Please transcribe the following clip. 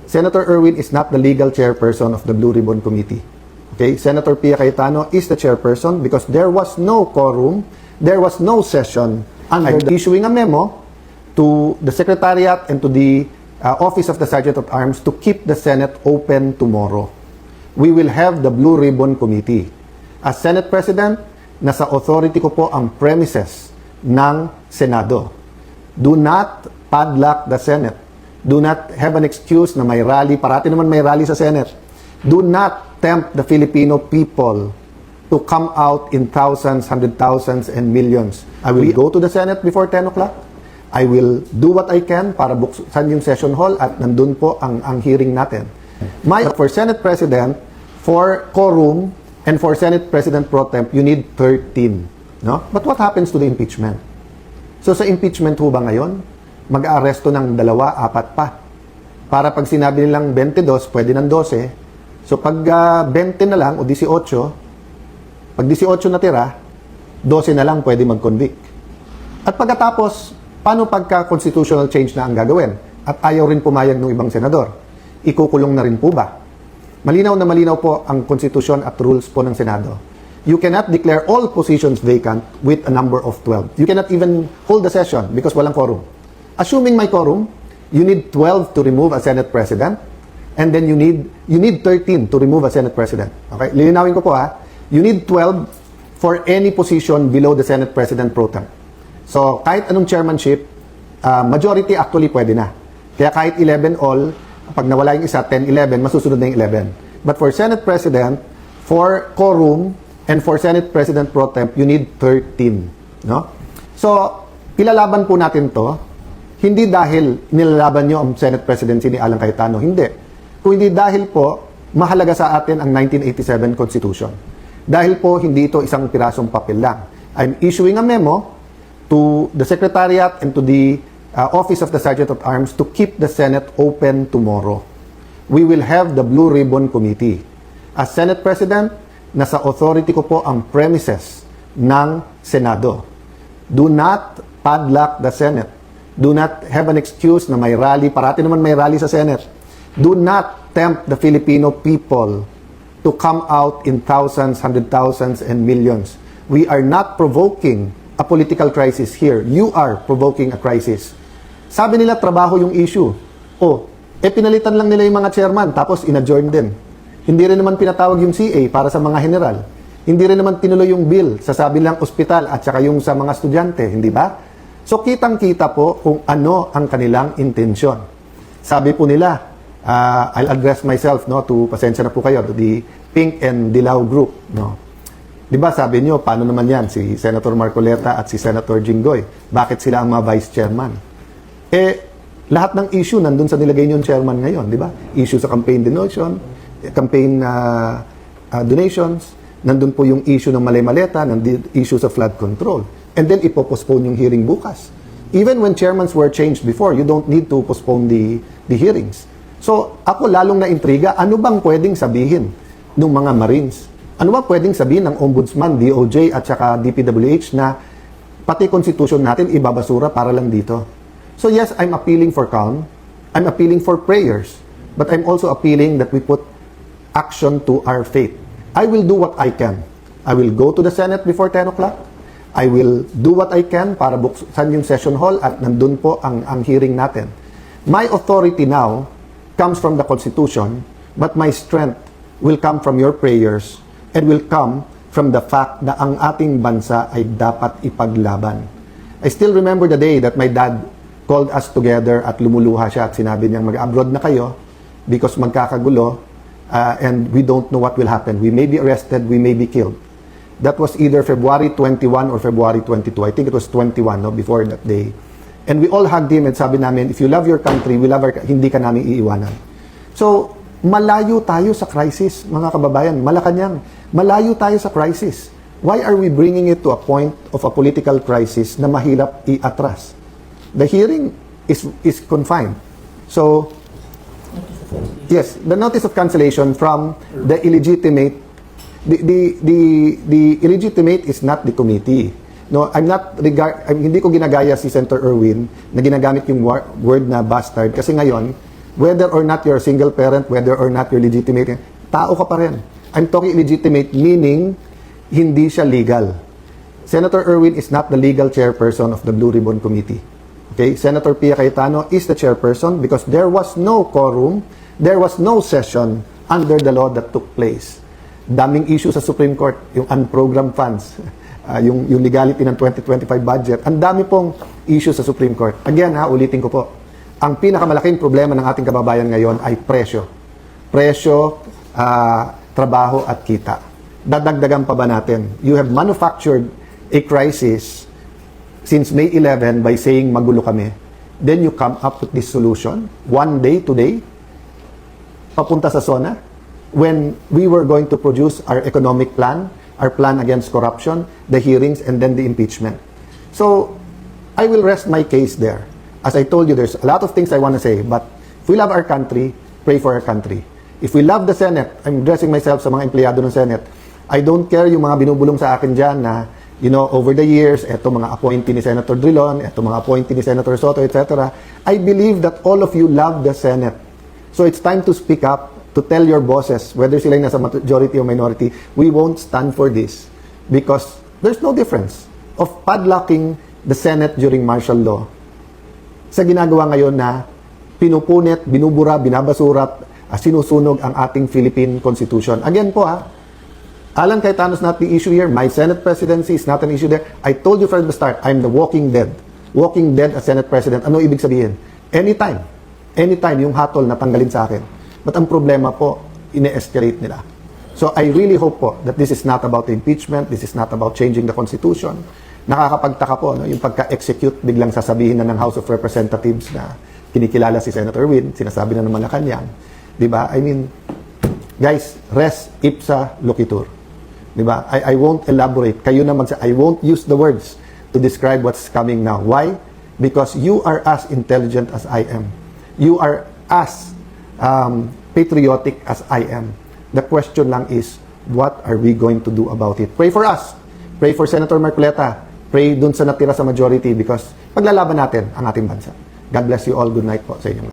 Senator Erwin is not the legal chairperson of the Blue Ribbon Committee. Okay, Senator Pia Cayetano is the chairperson because there was no quorum, there was no session under issuing a memo to the Secretariat and to the Office of the Sergeant at Arms to keep the Senate open tomorrow. We will have the Blue Ribbon Committee. As Senate President, nasa authority ko po ang premises ng Senado. Do not padlock the Senate. Do not have an excuse na may rally. Parati naman may rally sa Senate. Do not tempt the Filipino people to come out in thousands, hundred thousands, and millions. I will go to the Senate before 10 o'clock. I will do what I can para buksan yung session hall at nandun po ang hearing natin. For Senate President, for quorum, and for Senate President Pro Temp, you need 13. No? But what happens to the impeachment? So sa impeachment ho ba ngayon, mag-aaresto ng 2, 4 pa. Para pag sinabi nilang 22, pwede ng 12. So pag 20 na lang o 18, pag 18 natira, 12 na lang pwede mag-convict. At pagkatapos, paano pagka constitutional change na ang gagawin? At ayaw rin pumayag ng ibang senador? Ikukulong na rin po ba? Malinaw na malinaw po ang konstitusyon at rules po ng Senado. You cannot declare all positions vacant with a number of 12. You cannot even hold the session because walang quorum. Assuming may quorum, you need 12 to remove a Senate President, and then you need 13 to remove a Senate President. Okay? Lilinawin ko po ha. You need 12 for any position below the Senate President Pro Tem. So, kahit anong chairmanship, majority actually pwede na. Kaya kahit 11 all, pag nawala yung isa, 10, 11, masusunod na yung 11. But for Senate President, for quorum, and for Senate President Pro Temp, you need 13. No? So, ilalaban po natin to, hindi dahil nilalaban nyo ang Senate Presidency ni Alan Cayetano, hindi. Kung hindi dahil po, mahalaga sa atin ang 1987 Constitution. Dahil po, hindi ito isang pirasong papel lang. I'm issuing a memo to the Secretariat and to the Office of the Sergeant at Arms to keep the Senate open tomorrow. We will have the Blue Ribbon Committee. As Senate President, nasa authority ko po ang premises ng Senado. Do not padlock the Senate. Do not have an excuse na may rally. Parati naman may rally sa Senate. Do not tempt the Filipino people to come out in thousands, hundred thousands, and millions. We are not provoking a political crisis here. You are provoking a crisis. Sabi nila, trabaho yung issue. Pinalitan lang nila yung mga chairman, tapos in-adjourn din. Hindi rin naman pinatawag yung CA para sa mga general. Hindi rin naman tinuloy yung bill sa sabi lang ospital at saka yung sa mga estudyante, hindi ba? So kitang-kita po kung ano ang kanilang intensyon. Sabi po nila, I'll address myself to pasensya na po kayo, to the Pink and Dilaw group. No? Di ba sabi nyo, paano naman yan si Senator Marcoleta at si Senator Jinggoy? Bakit sila ang mga vice chairman? Lahat ng issue nandun sa nilagay nyo chairman ngayon, di ba? Issue sa campaign donations, nandun po yung issue ng malay-maleta, nandun issue sa flood control. And then ipopostpone yung hearing bukas. Even when chairmans were changed before, you don't need to postpone the hearings. So, ako lalong na-intriga, ano bang pwedeng sabihin ng mga Marines? Ano bang pwedeng sabihin ng Ombudsman, DOJ at saka DPWH na pati konstitusyon natin ibabasura para lang dito? So yes, I'm appealing for calm. I'm appealing for prayers. But I'm also appealing that we put action to our faith. I will do what I can. I will go to the Senate before 10 o'clock. I will do what I can para buksan yung session hall at nandun po ang hearing natin. My authority now comes from the Constitution, but my strength will come from your prayers and will come from the fact na ang ating bansa ay dapat ipaglaban. I still remember the day that my dad called us together at lumuluha siya at sinabi niyang mag-abroad na kayo because magkakagulo and we don't know what will happen. We may be arrested, we may be killed. That was either February 21 or February 22. I think it was 21 before that day. And we all hugged him and sabi namin, if you love your country, we love our hindi ka namin iiwanan. So, malayo tayo sa crisis, mga kababayan. Malacanang, malayo tayo sa crisis. Why are we bringing it to a point of a political crisis na mahirap i-atras? The hearing is confined. So, yes, the notice of cancellation from the illegitimate, the illegitimate is not the committee. No, hindi ko ginagaya si Senator Erwin na ginagamit yung word na bastard kasi ngayon Whether or not you're a single parent, whether or not you're legitimate, tao ka pa rin. I'm talking legitimate meaning hindi siya legal. Senator Erwin is not the legal chairperson of the Blue Ribbon Committee. Okay? Senator Pia Cayetano is the chairperson because there was no quorum, there was no session under the law that took place. Daming issue sa Supreme Court, yung unprogrammed funds, yung legality ng 2025 budget. Ang dami pong issue sa Supreme Court. Again, ulitin ko po. Ang pinakamalaking problema ng ating kababayan ngayon ay presyo. Presyo, trabaho at kita. Dadagdagan pa ba natin? You have manufactured a crisis since May 11 by saying magulo kami. Then you come up with this solution. One day, today, papunta sa SONA, when we were going to produce our economic plan, our plan against corruption, the hearings, and then the impeachment. So, I will rest my case there. As I told you, there's a lot of things I want to say, but if we love our country, pray for our country. If we love the Senate, I'm addressing myself sa mga empleyado ng Senate, I don't care yung mga binubulong sa akin dyan na, you know, over the years, eto mga appointee ni Senator Drilon, eto mga appointee ni Senator Soto, etc. I believe that all of you love the Senate. So it's time to speak up, to tell your bosses, whether sila nasa majority or minority, we won't stand for this because there's no difference of padlocking the Senate during martial law sa ginagawa ngayon na pinupunit, binubura, binabasura, sinusunog ang ating Philippine Constitution. Again po Alan Cayetano is not the issue here. My Senate presidency is not an issue there. I told you from the start, I'm the walking dead. Walking dead as Senate President. Ano ibig sabihin? Anytime yung hatol na tanggalin sa akin. But ang problema po, ine-escalate nila. So I really hope po that this is not about impeachment, this is not about changing the Constitution. Nakakapagtaka po, yung pagka-execute, biglang sasabihin na ng House of Representatives na kinikilala si Senator Win, sinasabi na ng Malacanang. Diba? I mean, guys, res ipsa loquitur. Diba? I won't elaborate. Kayo naman I won't use the words to describe what's coming now. Why? Because you are as intelligent as I am. You are as patriotic as I am. The question lang is, what are we going to do about it? Pray for us. Pray for Senator Marcoleta. Pray dun sa natira sa majority because paglalaban natin ang ating bansa. God bless you all. Good night po sa inyo.